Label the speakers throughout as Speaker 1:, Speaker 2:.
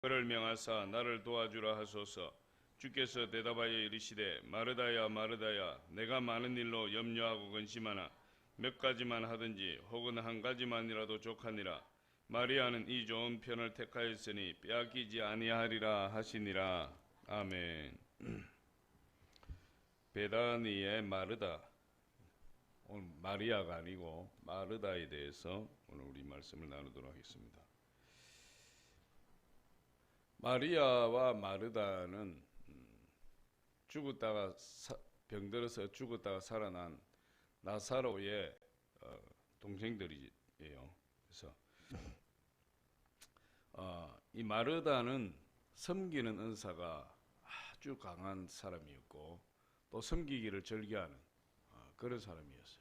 Speaker 1: 그를 명하사 나를 도와주라 하소서. 주께서 대답하여 이르시되 마르다야 마르다야, 내가 많은 일로 염려하고 근심하나 몇 가지만 하든지 혹은 한 가지만이라도 족하니라. 마리아는 이 좋은 편을 택하였으니 빼앗기지 아니하리라 하시니라. 아멘. 베다니의 마르다, 오늘 마리아가 아니고 마르다에 대해서 오늘 우리 말씀을 나누도록 하겠습니다. 마리아와 마르다는 죽었다가 병들어서 죽었다가 살아난 나사로의 동생들이에요. 그래서 이 마르다는 섬기는 은사가 아주 강한 사람이었고 또 섬기기를 즐겨하는 그런 사람이었어요.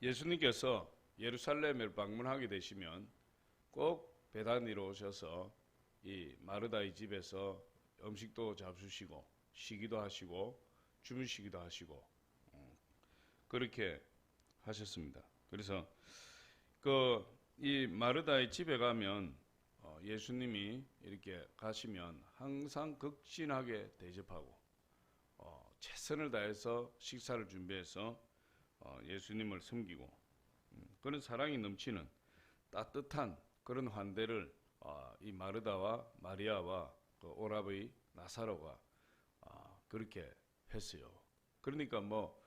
Speaker 1: 예수님께서 예루살렘을 방문하게 되시면 꼭 베다니로 오셔서 이 마르다의 집에서 음식도 잡수시고 쉬기도 하시고 주무시기도 하시고 그렇게 하셨습니다. 그래서 이 마르다의 집에 가면 예수님이 이렇게 가시면 항상 극진하게 대접하고 최선을 다해서 식사를 준비해서 예수님을 섬기고 그런 사랑이 넘치는 따뜻한 그런 환대를 이 마르다와 마리아와 그 오라버니 나사로가 그렇게 했어요. 그러니까 뭐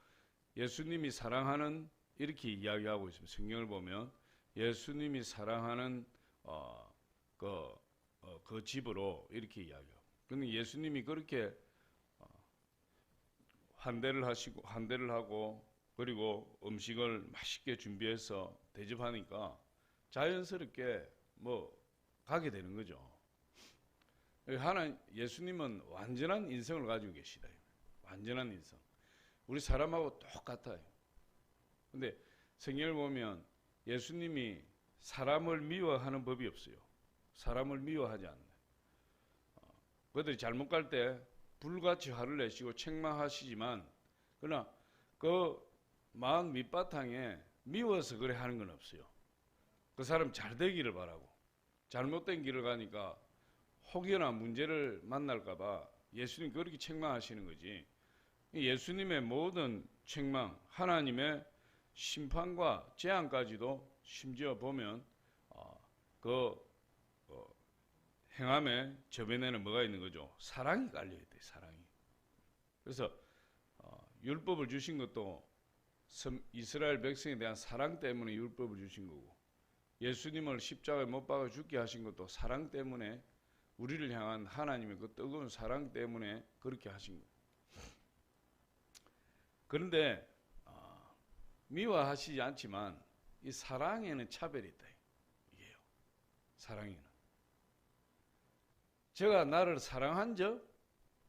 Speaker 1: 예수님이 사랑하는, 이렇게 이야기하고 있습니다. 성경을 보면 예수님이 사랑하는 그 집으로 이렇게 이야기해요. 그런데 예수님이 그렇게 환대를 하고 그리고 음식을 맛있게 준비해서 대접하니까 자연스럽게 뭐 가게 되는 거죠. 예수님은 완전한 인성을 가지고 계시다. 완전한 인성. 우리 사람하고 똑같아요. 근데 성경을 보면 예수님이 사람을 미워하는 법이 없어요. 사람을 미워하지 않는. 그들이 잘못 갈 때 불같이 화를 내시고 책망하시지만 그러나 그 마음 밑바탕에 미워서 그래 하는 건 없어요. 그 사람 잘 되기를 바라고, 잘못된 길을 가니까 혹여나 문제를 만날까봐 예수님 그렇게 책망하시는 거지. 예수님의 모든 책망, 하나님의 심판과 재앙까지도 심지어 보면 행함의 저변에는 뭐가 있는 거죠? 사랑이 깔려있대. 사랑이. 그래서 율법을 주신 것도 이스라엘 백성에 대한 사랑 때문에 율법을 주신 거고, 예수님을 십자가에 못 박아 죽게 하신 것도 사랑 때문에, 우리를 향한 하나님의 그 뜨거운 사랑 때문에 그렇게 하신 거예요. 그런데 미워하시지 않지만 이 사랑에는 차별이 있다. 이게요. 사랑에는. 저가 나를 사랑한 저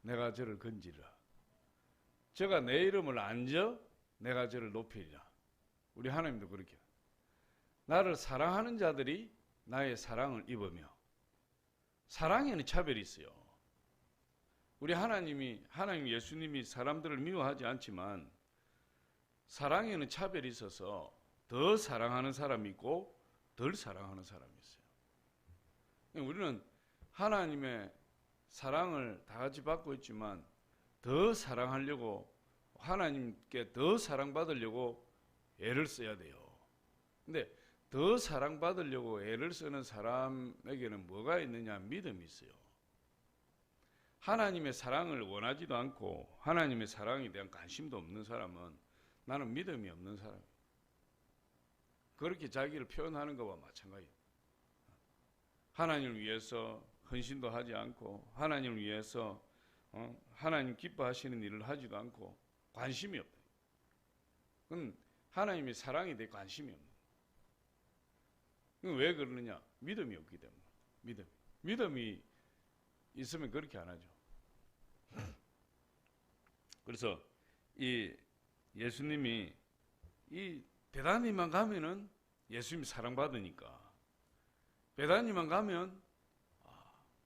Speaker 1: 내가 저를 건지리라. 저가 내 이름을 안 저 내가 저를 높이리라. 우리 하나님도 그렇게. 나를 사랑하는 자들이 나의 사랑을 입으며, 사랑에는 차별이 있어요. 우리 하나님 예수님이 사람들을 미워하지 않지만 사랑에는 차별이 있어서 더 사랑하는 사람이 있고 덜 사랑하는 사람이 있어요. 우리는 하나님의 사랑을 다 같이 받고 있지만 더 사랑하려고, 하나님께 더 사랑받으려고 애를 써야 돼요. 근데 더 사랑받으려고 애를 쓰는 사람에게는 뭐가 있느냐? 믿음이 있어요. 하나님의 사랑을 원하지도 않고 하나님의 사랑에 대한 관심도 없는 사람은 나는 믿음이 없는 사람. 그렇게 자기를 표현하는 것과 마찬가지예요. 하나님을 위해서 헌신도 하지 않고 하나님을 위해서 하나님 기뻐하시는 일을 하지도 않고 관심이 없다. 그건 하나님의 사랑에 대해 관심이 없는 거예요. 왜 그러느냐? 믿음이 없기 때문에. 믿음이 있으면 그렇게 안 하죠. 그래서 이 예수님이 이 베다니만 가면은 예수님이 사랑받으니까, 베다니만 가면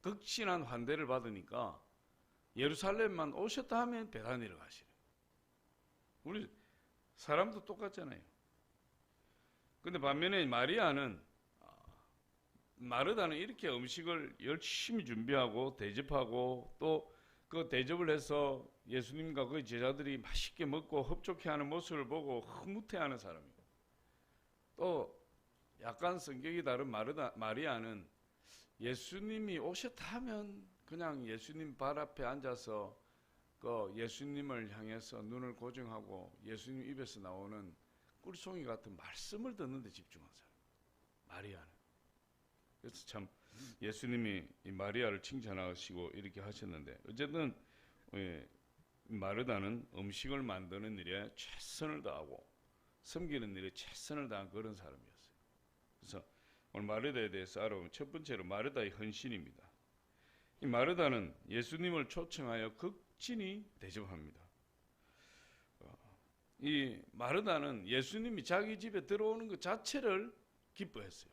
Speaker 1: 극진한 환대를 받으니까 예루살렘만 오셨다 하면 베다니를 가시는. 우리 사람도 똑같잖아요. 근데 반면에 마리아는 마르다는 이렇게 음식을 열심히 준비하고 대접하고 또 그 대접을 해서 예수님과 그 제자들이 맛있게 먹고 흡족해하는 모습을 보고 흐뭇해하는 사람이에요. 또 약간 성격이 다른 마리아는 예수님이 오셨다 하면 그냥 예수님 발 앞에 앉아서 그 예수님을 향해서 눈을 고정하고 예수님 입에서 나오는 꿀송이 같은 말씀을 듣는 데 집중한 사람, 마리아는. 그래서 참 예수님이 이 마리아를 칭찬하시고 이렇게 하셨는데, 어쨌든 마르다는 음식을 만드는 일에 최선을 다하고 섬기는 일에 최선을 다한 그런 사람이었어요. 그래서 오늘 마르다에 대해서 알아보면 첫 번째로 마르다의 헌신입니다. 이 마르다는 예수님을 초청하여 극진히 대접합니다. 이 마르다는 예수님이 자기 집에 들어오는 것 자체를 기뻐했어요.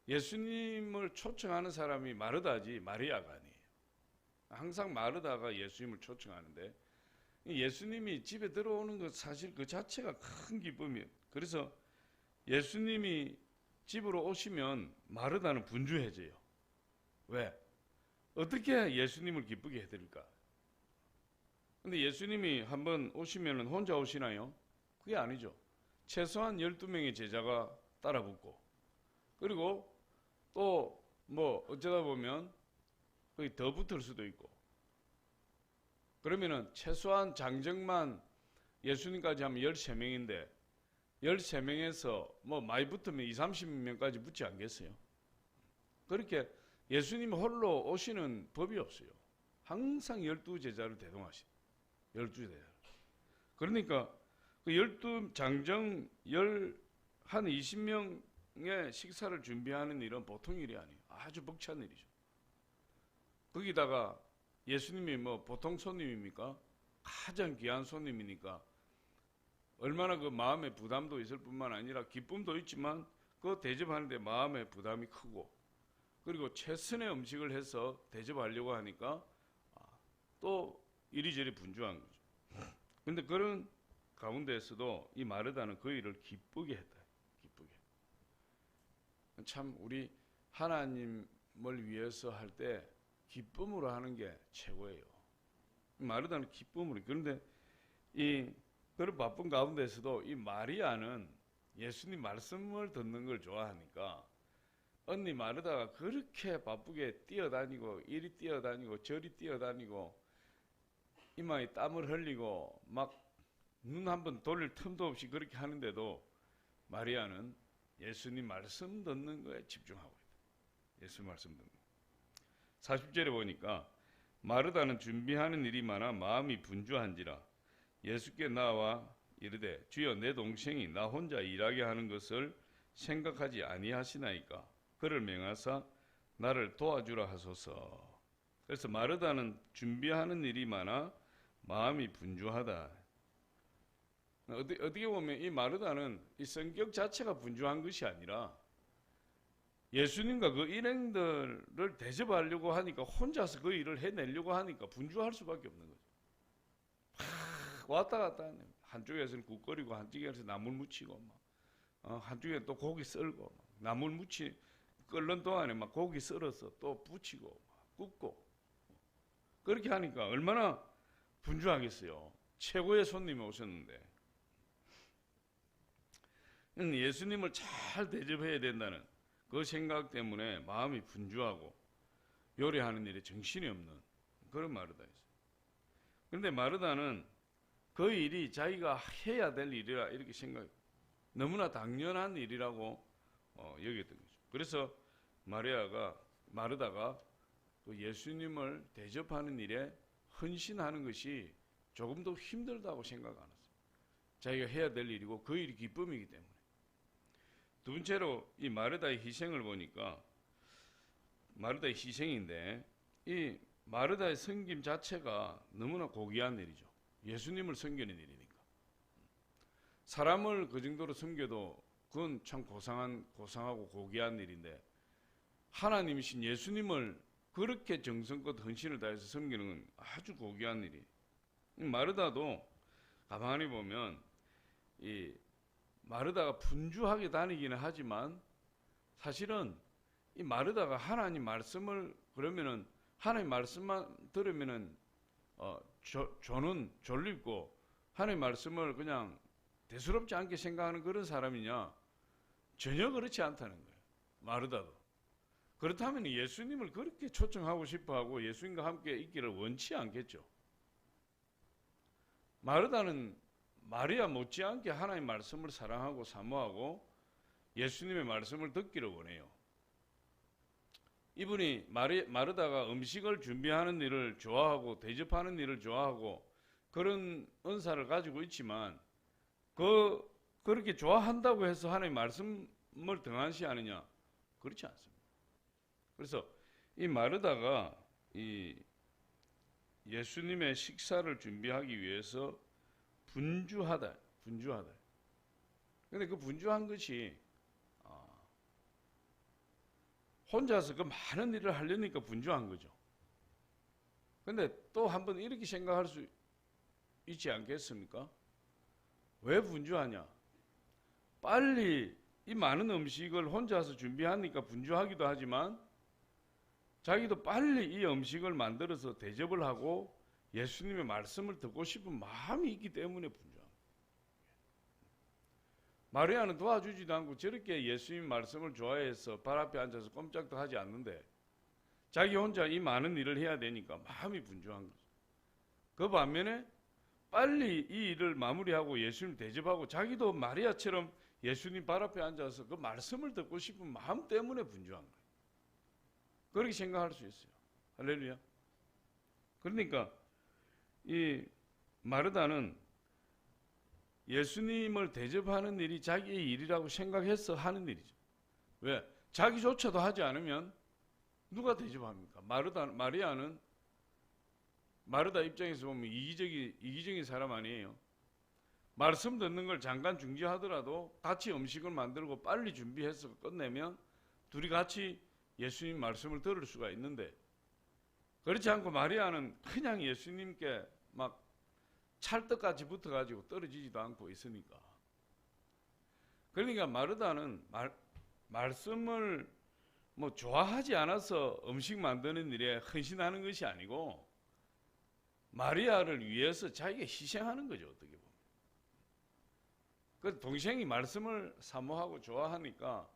Speaker 1: 예수님을 초청하는 사람이 마르다지 마리아가 아니에요. 항상 마르다가 예수님을 초청하는데 예수님이 집에 들어오는 것 사실 그 자체가 큰 기쁨이에요. 그래서 예수님이 집으로 오시면 마르다는 분주해져요. 왜? 어떻게 예수님을 기쁘게 해드릴까? 근데 예수님이 한번 오시면 혼자 오시나요? 그게 아니죠. 최소한 12명의 제자가 따라 붙고, 그리고 또 뭐 어쩌다 보면 거의 더 붙을 수도 있고, 그러면은 최소한 장정만 예수님까지 하면 13명인데 13명에서 뭐 많이 붙으면 20, 30명까지 붙지 않겠어요? 그렇게 예수님 홀로 오시는 법이 없어요. 항상 12제자를 대동하신 12제자. 그러니까 그 12 장정 한 20명의 식사를 준비하는 일은 보통 일이 아니에요. 아주 벅찬 일이죠. 거기다가 예수님이 뭐 보통 손님입니까? 가장 귀한 손님이니까 얼마나 그 마음의 부담도 있을 뿐만 아니라 기쁨도 있지만 그 대접하는데 마음의 부담이 크고, 그리고 최선의 음식을 해서 대접하려고 하니까 또 이리저리 분주한 거죠. 근데 그런 가운데에서도 이 마르다는 그 일을 기쁘게 했다. 기쁘게. 참 우리 하나님을 위해서 할 때 기쁨으로 하는 게 최고예요. 마르다는 기쁨으로. 그런데 이 그런 바쁜 가운데서도 이 마리아는 예수님 말씀을 듣는 걸 좋아하니까 언니 마르다가 그렇게 바쁘게 뛰어다니고 이리 뛰어다니고 저리 뛰어다니고 이마에 땀을 흘리고 막 눈 한 번 돌릴 틈도 없이 그렇게 하는데도 마리아는 예수님 말씀 듣는 거에 집중하고 있다. 예수 말씀 듣는 거. 40절에 보니까 마르다는 준비하는 일이 많아 마음이 분주한지라 예수께 나와 이르되 주여 내 동생이 나 혼자 일하게 하는 것을 생각하지 아니하시나이까 그를 명하사 나를 도와주라 하소서. 그래서 마르다는 준비하는 일이 많아 마음이 분주하다. 어떻게 보면 이 마르다는 이 성격 자체가 분주한 것이 아니라 예수님과 그 일행들을 대접하려고 하니까 혼자서 그 일을 해내려고 하니까 분주할 수밖에 없는 거죠. 왔다 갔다 하네. 한쪽에서는 국거리고 한쪽에서 나물 무치고 한쪽에 또 고기 썰고 나물 무치 끓는 동안에 막 고기 썰어서 또 부치고 굽고 그렇게 하니까 얼마나 분주하겠어요. 최고의 손님이 오셨는데 예수님을 잘 대접해야 된다는 그 생각 때문에 마음이 분주하고 요리하는 일에 정신이 없는 그런 마르다였어요. 그런데 마르다는 그 일이 자기가 해야 될 일이라 이렇게 생각, 너무나 당연한 일이라고 여겼던 거죠. 그래서 마르다가 그 예수님을 대접하는 일에 헌신하는 것이 조금도 힘들다고 생각 안 했어요. 자기가 해야 될 일이고 그 일이 기쁨이기 때문에. 두 번째로 이 마르다의 희생을 보니까 마르다의 희생인데 이 마르다의 섬김 자체가 너무나 고귀한 일이죠. 예수님을 섬기는 일이니까. 사람을 그 정도로 섬겨도 그건 참 고상하고 고귀한 일인데 하나님이신 예수님을 그렇게 정성껏 헌신을 다해서 섬기는 건 아주 고귀한 일이에요. 마르다도 가만히 보면 이 마르다가 분주하게 다니기는 하지만 사실은 이 마르다가 하나님 말씀을 그러면은 하나님 말씀만 들으면은 저는 졸립고 하나님 말씀을 그냥 대수롭지 않게 생각하는 그런 사람이냐? 전혀 그렇지 않다는 거예요. 마르다도. 그렇다면 예수님을 그렇게 초청하고 싶어하고 예수님과 함께 있기를 원치 않겠죠. 마르다는 마리아 못지않게 하나님 말씀을 사랑하고 사모하고 예수님의 말씀을 듣기를 원해요. 이분이 마르다가 음식을 준비하는 일을 좋아하고 대접하는 일을 좋아하고 그런 은사를 가지고 있지만 그렇게 좋아한다고 해서 하나님 말씀을 등한시하느냐? 그렇지 않습니다. 그래서 이 마르다가 이 예수님의 식사를 준비하기 위해서 분주하다. 근데 그 분주한 것이 혼자서 그 많은 일을 하려니까 분주한 거죠. 근데 또 한번 이렇게 생각할 수 있지 않겠습니까? 왜 분주하냐? 빨리 이 많은 음식을 혼자서 준비하니까 분주하기도 하지만 자기도 빨리 이 음식을 만들어서 대접을 하고 예수님의 말씀을 듣고 싶은 마음이 있기 때문에 분주합니다. 마리아는 도와주지도 않고 저렇게 예수님 말씀을 좋아해서 발 앞에 앉아서 꼼짝도 하지 않는데 자기 혼자 이 많은 일을 해야 되니까 마음이 분주한 거죠. 그 반면에 빨리 이 일을 마무리하고 예수님 대접하고 자기도 마리아처럼 예수님 발 앞에 앉아서 그 말씀을 듣고 싶은 마음 때문에 분주한 거예요. 그렇게 생각할 수 있어요. 할렐루야. 그러니까 이 마르다는 예수님을 대접하는 일이 자기의 일이라고 생각해서 하는 일이죠. 왜? 자기조차도 하지 않으면 누가 대접합니까? 마리아는 마르다 입장에서 보면 이기적인 사람 아니에요. 말씀 듣는 걸 잠깐 중지하더라도 같이 음식을 만들고 빨리 준비해서 끝내면 둘이 같이 예수님 말씀을 들을 수가 있는데 그렇지 않고 마리아는 그냥 예수님께 막 찰떡같이 붙어가지고 떨어지지도 않고 있으니까. 그러니까 마르다는 말씀을 뭐 좋아하지 않아서 음식 만드는 일에 헌신하는 것이 아니고 마리아를 위해서 자기가 희생하는 거죠. 어떻게 보면. 그 동생이 말씀을 사모하고 좋아하니까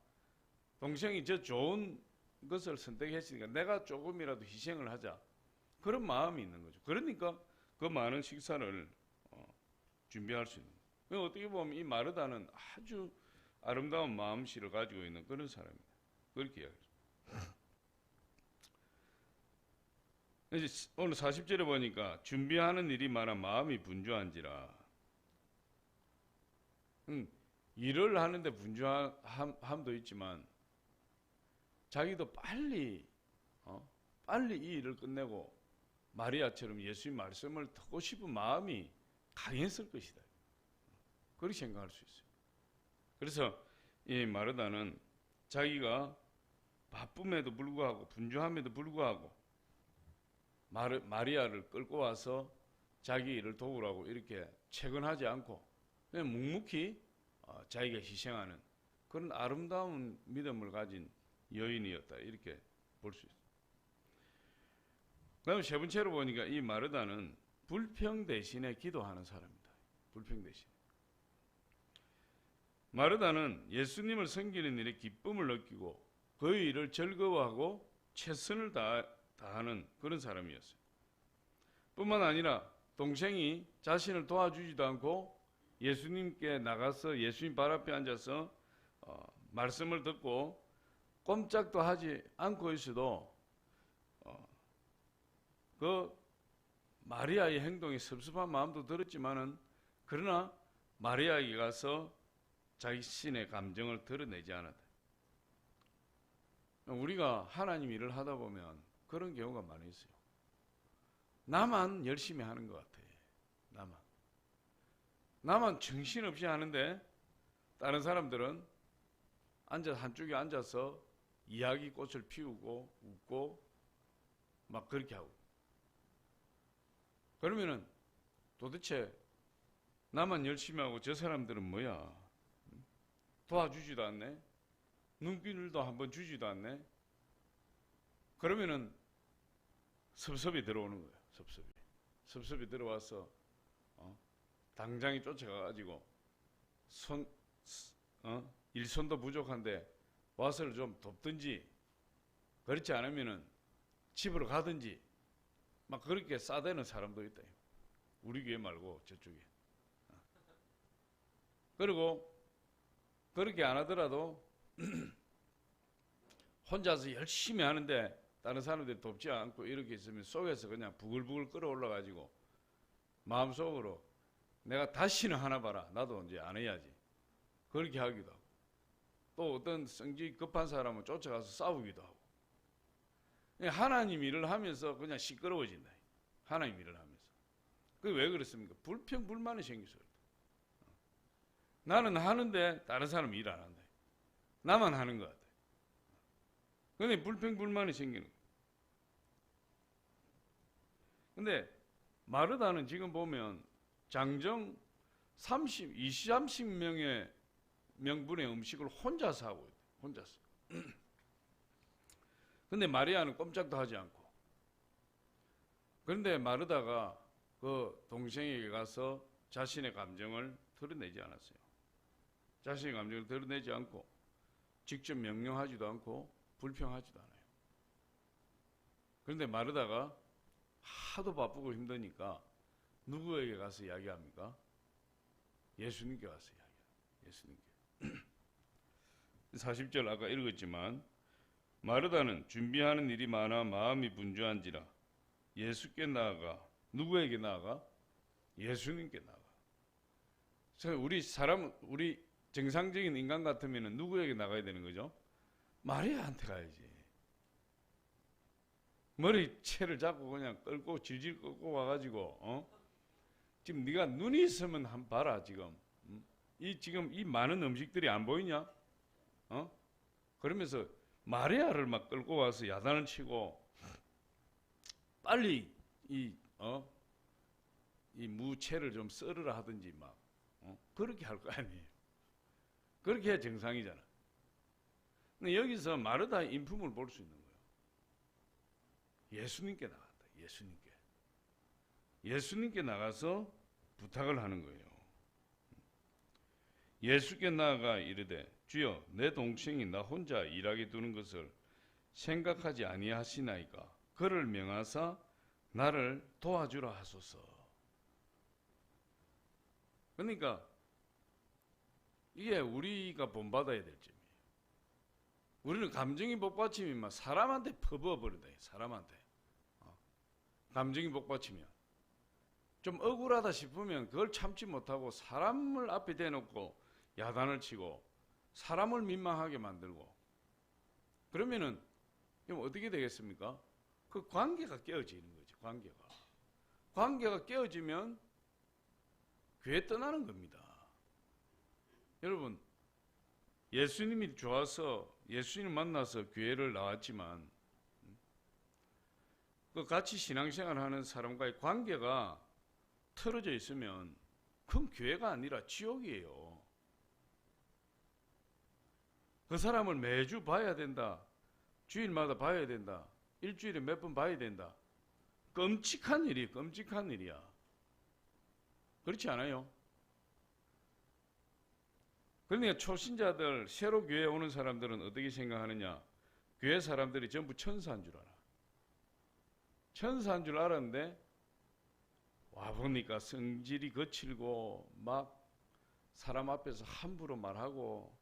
Speaker 1: 동생이 저 좋은 것을 선택했으니까 내가 조금이라도 희생을 하자. 그런 마음이 있는 거죠. 그러니까 그 많은 식사를 준비할 수 있는 거예요. 어떻게 보면 이 마르다는 아주 아름다운 마음씨를 가지고 있는 그런 사람입니다. 그렇게 이야기합니다. 이제 오늘 40절에 보니까 준비하는 일이 많아 마음이 분주한지라. 일을 하는데 분주함도 있지만 자기도 빨리 이 일을 끝내고 마리아처럼 예수님 말씀을 듣고 싶은 마음이 강했을 것이다. 그렇게 생각할 수 있어요. 그래서 이 마르다는 자기가 바쁨에도 불구하고 분주함에도 불구하고 마리아를 끌고 와서 자기 일을 도우라고 이렇게 채근하지 않고 그냥 묵묵히 자기가 희생하는 그런 아름다운 믿음을 가진 여인이었다. 이렇게 볼 수 있어요. 그 다음에 세 번째로 보니까 이 마르다는 불평 대신에 기도하는 사람입니다. 불평 대신. 마르다는 예수님을 섬기는 일에 기쁨을 느끼고 그 일을 즐거워하고 최선을 다하는 그런 사람이었어요. 뿐만 아니라 동생이 자신을 도와주지도 않고 예수님께 나가서 예수님 발 앞에 앉아서 말씀을 듣고 꼼짝도 하지 않고 있어도 그 마리아의 행동이 섭섭한 마음도 들었지만은 그러나 마리아에게 가서 자신의 감정을 드러내지 않았다. 우리가 하나님 일을 하다 보면 그런 경우가 많이 있어요. 나만 열심히 하는 것 같아. 나만 정신없이 하는데 다른 사람들은 한쪽에 앉아서 이야기꽃을 피우고 웃고 막 그렇게 하고. 그러면은 도대체 나만 열심히 하고 저 사람들은 뭐야? 도와주지도 않네? 눈길도 한번 주지도 않네? 그러면은 섭섭이 들어오는 거예요. 섭섭이 들어와서 당장이 쫓아가가지고 일손도 부족한데 와서를 좀 돕든지, 그렇지 않으면은 집으로 가든지 막 그렇게 싸대는 사람도 있다. 우리 교회 말고 저쪽에. 그리고 그렇게 안 하더라도 혼자서 열심히 하는데 다른 사람들이 돕지 않고 이렇게 있으면 속에서 그냥 부글부글 끓어올라가지고 마음속으로 내가 다시는 하나 봐라, 나도 이제 안 해야지, 그렇게 하기도 하고, 또 어떤 성질 급한 사람은 쫓아가서 싸우기도 하고. 하나님 일을 하면서 그냥 시끄러워진다. 하나님 일을 하면서. 그게 왜 그렇습니까? 불평불만이 생겨서 그렇다. 나는 하는데 다른 사람은 일 안 한다. 나만 하는 것 같아. 근데 불평불만이 생기는 거예요. 근데 마르다는 지금 보면 장정 20, 30명의 명분의 음식을 혼자서 하고 있대. 혼자서. 근데 마리아는 꼼짝도 하지 않고. 그런데 마르다가 그 동생에게 가서 자신의 감정을 드러내지 않았어요. 자신의 감정을 드러내지 않고 직접 명령하지도 않고 불평하지도 않아요. 그런데 마르다가 하도 바쁘고 힘드니까 누구에게 가서 이야기합니까? 예수님께 가서 이야기해요. 예수님께. 40절 아까 읽었지만 마르다는 준비하는 일이 많아 마음이 분주한지라 예수께 나아가. 누구에게 나아가? 예수님께 나아가. 그래서 우리 정상적인 인간 같으면 누구에게 나가야 되는 거죠? 마리아한테 가야지. 머리채를 잡고 그냥 끌고 질질 끌고 와가지고 지금 네가 눈이 있으면 한번 봐라. 지금 이 많은 음식들이 안 보이냐? 그러면서 마리아를 막 끌고 와서 야단을 치고 빨리 이 무채를 좀 썰으라 하든지 막 그렇게 할 거 아니에요. 그렇게 해야 정상이잖아. 근데 여기서 마르다의 인품을 볼 수 있는 거예요. 예수님께 나갔다. 예수님께 나가서 부탁을 하는 거예요. 예수께 나아가 이르되 주여, 내 동생이 나 혼자 일하게 두는 것을 생각하지 아니하시나이까. 그를 명하사 나를 도와주라 하소서. 그러니까 이게 우리가 본받아야 될 점이에요. 우리는 감정이 복받치면 사람한테 퍼부어버린다. 사람한테. 감정이 복받치면 좀 억울하다 싶으면 그걸 참지 못하고 사람을 앞에 대놓고 야단을 치고 사람을 민망하게 만들고, 그러면은 어떻게 되겠습니까? 그 관계가 깨어지는 거죠. 관계가 깨어지면 교회 떠나는 겁니다. 여러분, 예수님이 좋아서 예수님 만나서 교회를 나왔지만 그 같이 신앙생활 하는 사람과의 관계가 틀어져 있으면 그건 교회가 아니라 지옥이에요. 그 사람을 매주 봐야 된다. 주일마다 봐야 된다. 일주일에 몇 번 봐야 된다. 끔찍한 일이야. 그렇지 않아요? 그러니까 초신자들, 새로 교회에 오는 사람들은 어떻게 생각하느냐? 교회 사람들이 전부 천사인 줄 알아. 천사인 줄 알았는데 와보니까 성질이 거칠고 막 사람 앞에서 함부로 말하고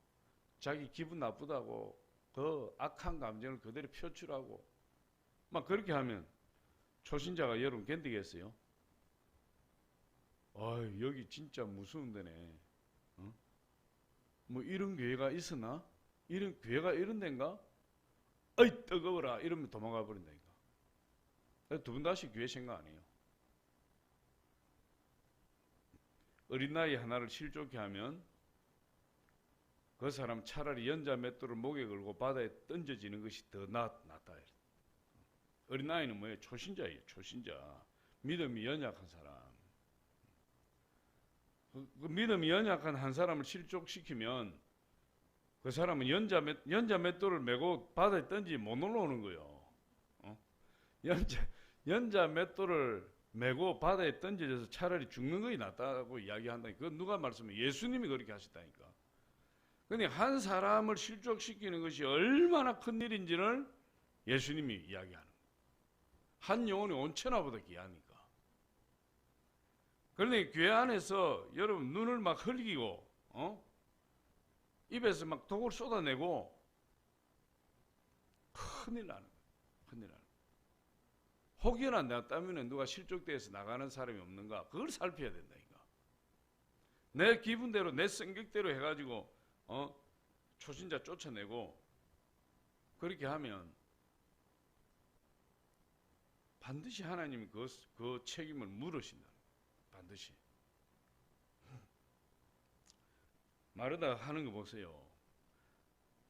Speaker 1: 자기 기분 나쁘다고 그 악한 감정을 그대로 표출하고 막 그렇게 하면 초신자가 여러분 견디겠어요? 여기 진짜 무서운 데네. 뭐 이런 교회가 있으나? 이런 교회가 이런 데인가? 어이 뜨거워라 이러면 도망가 버린다니까. 두 분 다시 교회 생각 안 해요. 어린 나이 하나를 실족해 하면 그 사람 차라리 연자 맷돌을 목에 걸고 바다에 던져지는 것이 더 낫다. 어린 나이는 뭐예요? 초신자예요. 초신자. 믿음이 연약한 사람. 그 믿음이 연약한 한 사람을 실족시키면 그 사람은 연자 맷돌을 메고 바다에 던지 못 올라오는 거예요. 연자, 연자 맷돌을 메고 바다에 던져져서 차라리 죽는 것이 낫다고 이야기한다니까. 그건 누가 말씀해? 예수님이 그렇게 하셨다니까. 근데 한 사람을 실족시키는 것이 얼마나 큰 일인지를 예수님이 이야기하는 거예요. 한 영혼이 온 천하보다 귀하니까. 그런데 교회 안에서 여러분 눈을 막 흘기고 입에서 막 독을 쏟아내고 큰일 나는 거예요. 큰일 나는 거예요. 혹여나 났다면 누가 실족돼서 나가는 사람이 없는가, 그걸 살펴야 된다니까. 내 기분대로 내 성격대로 해가지고 초신자 쫓아내고 그렇게 하면 반드시 하나님이 그 책임을 물으신다. 반드시. 마르다 하는 거 보세요.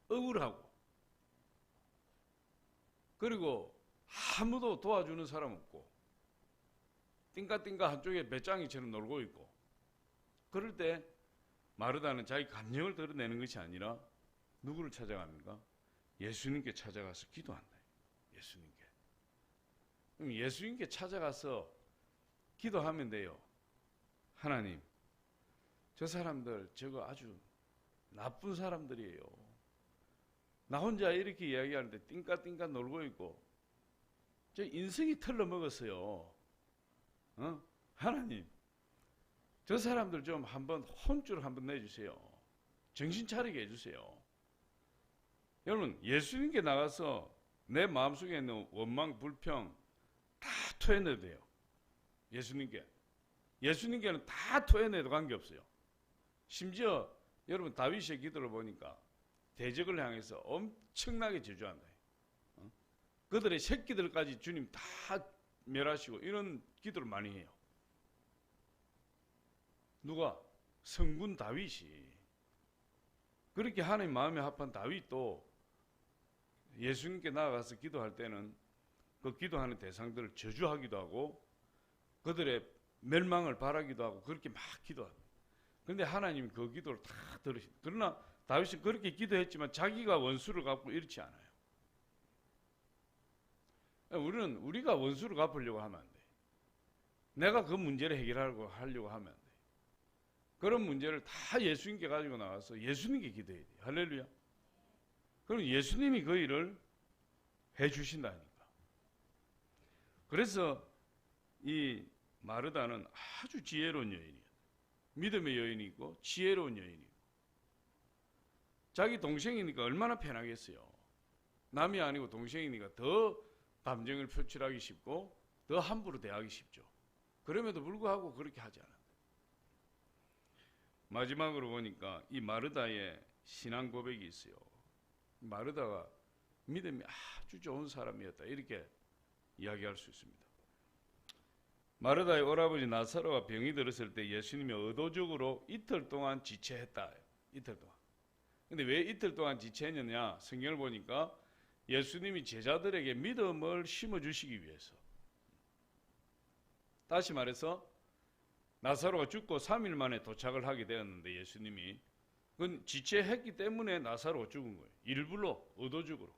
Speaker 1: 억울하고, 그리고 아무도 도와주는 사람 없고, 띵까띵까 한쪽에 배짱이처럼 놀고 있고, 그럴 때 마르다는 자기 감정을 드러내는 것이 아니라 누구를 찾아갑니까? 예수님께 찾아가서 기도한다. 예수님께. 그럼 예수님께 찾아가서 기도하면 돼요. 하나님, 저 사람들 저거 아주 나쁜 사람들이에요. 나 혼자 이렇게 이야기하는데 띵까띵까 놀고 있고 저 인생이 털러먹었어요. 하나님, 저 사람들 좀 한번 혼쭐 한번 내주세요. 정신 차리게 해주세요. 여러분, 예수님께 나가서 내 마음속에 있는 원망, 불평 다 토해내도 돼요. 예수님께는 다 토해내도 관계없어요. 심지어 여러분 다윗의 기도를 보니까 대적을 향해서 엄청나게 저주한다. 그들의 새끼들까지 주님 다 멸하시고 이런 기도를 많이 해요. 누가? 성군 다윗이. 그렇게 하나님 마음에 합한 다윗도 예수님께 나아가서 기도할 때는 그 기도하는 대상들을 저주하기도 하고 그들의 멸망을 바라기도 하고 그렇게 막 기도합니다. 그런데 하나님이 그 기도를 다 들으십니다. 그러나 다윗이 그렇게 기도했지만 자기가 원수를 갚고 이렇지 않아요. 우리가 원수를 갚으려고 하면 안 돼. 내가 그 문제를 하려고 하면 안 돼. 그런 문제를 다 예수님께 가지고 나와서 예수님께 기도해야 돼. 할렐루야. 그럼 예수님이 그 일을 해주신다니까. 그래서 이 마르다는 아주 지혜로운 여인이에요. 믿음의 여인이 있고 지혜로운 여인이 있고. 자기 동생이니까 얼마나 편하겠어요. 남이 아니고 동생이니까 더 감정을 표출하기 쉽고 더 함부로 대하기 쉽죠. 그럼에도 불구하고 그렇게 하지 않아요. 마지막으로 보니까 이 마르다의 신앙 고백이 있어요. 마르다가 믿음이 아주 좋은 사람이었다, 이렇게 이야기할 수 있습니다. 마르다의 오라버니 나사로가 병이 들었을 때 예수님이 의도적으로 이틀 동안 지체했다. 이틀 동안. 근데 왜 이틀 동안 지체했느냐? 성경을 보니까 예수님이 제자들에게 믿음을 심어주시기 위해서. 다시 말해서 나사로가 죽고 3일 만에 도착을 하게 되었는데 예수님이 그건 지체했기 때문에 나사로가 죽은 거예요. 일부러, 의도적으로.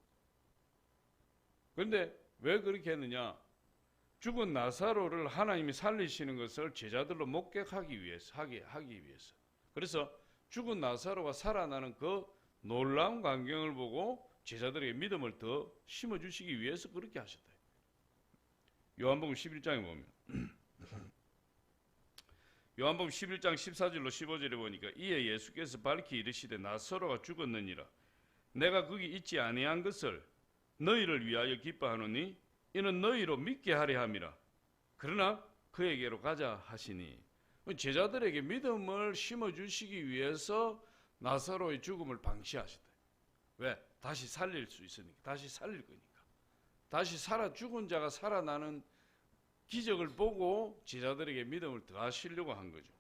Speaker 1: 그런데 왜 그렇게 했느냐? 죽은 나사로를 하나님이 살리시는 것을 제자들로 목격하기 위해서, 하기 위해서. 그래서 죽은 나사로가 살아나는 그 놀라운 광경을 보고 제자들에게 믿음을 더 심어주시기 위해서 그렇게 하셨다. 요한복음 11장에 보면 요한복음 11장 14절로 15절에 보니까 이에 예수께서 밝히 이르시되 나사로가 죽었느니라. 내가 거기 있지 아니한 것을 너희를 위하여 기뻐하노니 이는 너희로 믿게 하려 함이라. 그러나 그에게로 가자 하시니, 제자들에게 믿음을 심어주시기 위해서 나사로의 죽음을 방치하셨다. 왜? 다시 살릴 수 있으니까. 다시 살릴 거니까. 다시 죽은 자가 살아나는 기적을 보고 제자들에게 믿음을 더하시려고 한 거죠.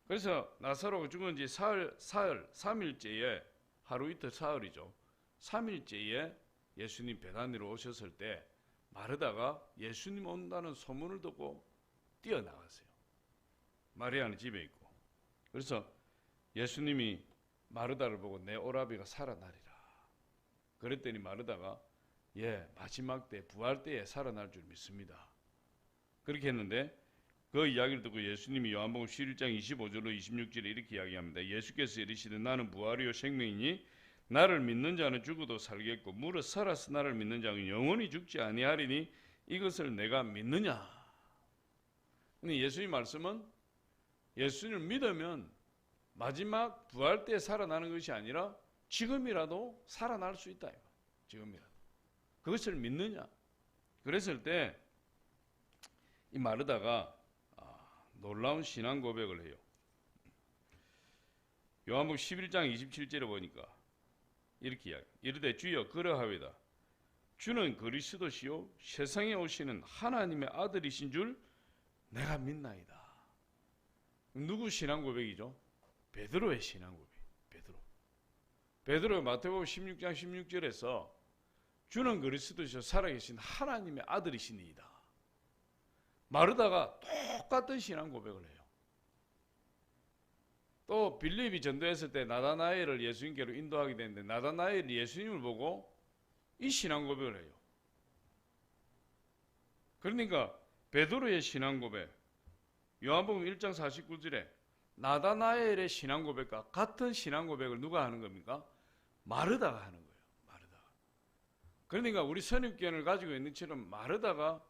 Speaker 1: 그래서 나사로가 죽은 지 사흘 3일째에, 하루 이틀 사흘이죠. 3일째에 예수님 베다니로 오셨을 때 마르다가 예수님 온다는 소문을 듣고 뛰어나갔어요. 마리아는 집에 있고. 그래서 예수님이 마르다를 보고 내 오라비가 살아나리라. 그랬더니 마르다가 마지막 때 부활 때에 살아날 줄 믿습니다. 그렇게 했는데 그 이야기를 듣고 예수님이 요한복음 11장 25절로 26절에 이렇게 이야기합니다. 예수께서 이르시되 나는 부활이요 생명이니 나를 믿는 자는 죽어도 살겠고 무릇 살아서 나를 믿는 자는 영원히 죽지 아니하리니 이것을 내가 믿느냐. 근데 예수님 말씀은 예수님을 믿으면 마지막 부활 때 살아나는 것이 아니라 지금이라도 살아날 수 있다. 지금이라도. 그것을 믿느냐. 그랬을 때 이 마르다가 놀라운 신앙 고백을 해요. 요한복음 11장 27절에 보니까 이렇게 이야기. 이르되 주여 그러하외다. 주는 그리스도시요 세상에 오시는 하나님의 아들이신 줄 내가 믿나이다. 누구 신앙 고백이죠? 베드로의 신앙 고백. 베드로가 마태복음 16장 16절에서 주는 그리스도시요 살아계신 하나님의 아들이시니이다. 마르다가 똑같은 신앙 고백을 해요. 또 빌립이 전도했을 때 나다나엘을 예수님께로 인도하게 되는데 나다나엘이 예수님을 보고 이 신앙 고백을 해요. 그러니까 베드로의 신앙 고백, 요한복음 1장 49절에 나다나엘의 신앙 고백과 같은 신앙 고백을 누가 하는 겁니까? 마르다가 하는 거예요. 마르다가. 그러니까 우리 선입견을 가지고 있는 것처럼 마르다가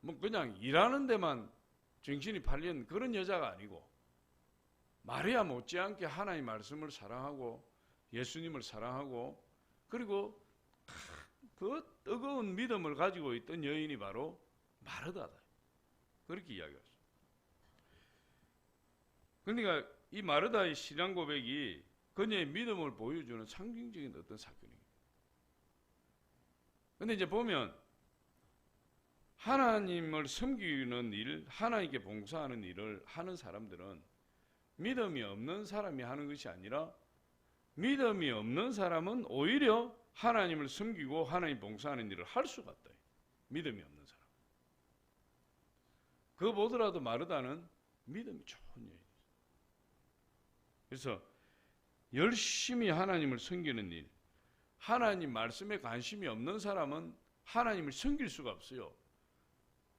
Speaker 1: 뭐 그냥 일하는 데만 정신이 팔린 그런 여자가 아니고 마리아 못지않게 하나님 말씀을 사랑하고 예수님을 사랑하고 그리고 그 뜨거운 믿음을 가지고 있던 여인이 바로 마르다다. 그렇게 이야기했어요. 그러니까 이 마르다의 신앙 고백이 그녀의 믿음을 보여주는 상징적인 어떤 사건입니다. 그런데 이제 보면 하나님을 섬기는 일, 하나님께 봉사하는 일을 하는 사람들은 믿음이 없는 사람이 하는 것이 아니라 믿음이 없는 사람은 오히려 하나님을 섬기고 하나님 봉사하는 일을 할 수가 없다. 믿음이 없는 사람. 그거 보더라도 마르다는 믿음이 좋은 여인이죠. 그래서 열심히 하나님을 섬기는 일, 하나님 말씀에 관심이 없는 사람은 하나님을 섬길 수가 없어요.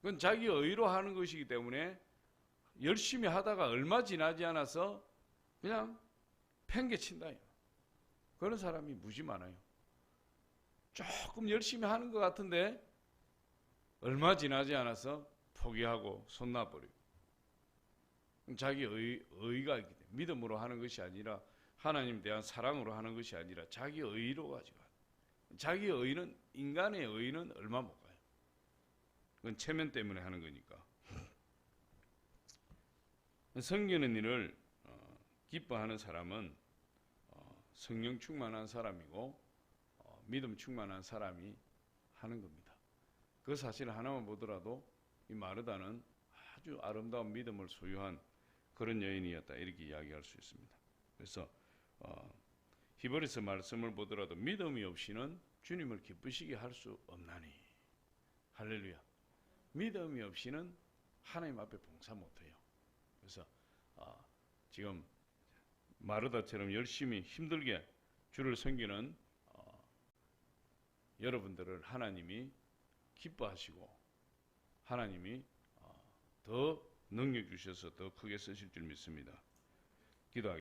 Speaker 1: 그건 자기 의로 하는 것이기 때문에 열심히 하다가 얼마 지나지 않아서 그냥 팽개친다. 그런 사람이 무지 많아요. 조금 열심히 하는 것 같은데 얼마 지나지 않아서 포기하고 손 놔버리고. 자기 의가 있기 때문에 믿음으로 하는 것이 아니라 하나님에 대한 사랑으로 하는 것이 아니라 자기 의로 가지고 자기 의는 인간의 의는 얼마 못 가요. 그건 체면 때문에 하는 거니까. 섬기는 일을 기뻐하는 사람은 성령 충만한 사람이고 믿음 충만한 사람이 하는 겁니다. 그 사실 하나만 보더라도 이 마르다는 아주 아름다운 믿음을 소유한 그런 여인이었다 이렇게 이야기할 수 있습니다. 그래서 히브리서 말씀을 보더라도 믿음이 없이는 주님을 기쁘시게 할 수 없나니. 할렐루야. 믿음이 없이는 하나님 앞에 봉사 못해요. 그래서 지금 마르다처럼 열심히 힘들게 주를 섬기는 여러분들을 하나님이 기뻐하시고 하나님이 더 능력 주셔서 더 크게 쓰실 줄 믿습니다. 기도하겠습니다.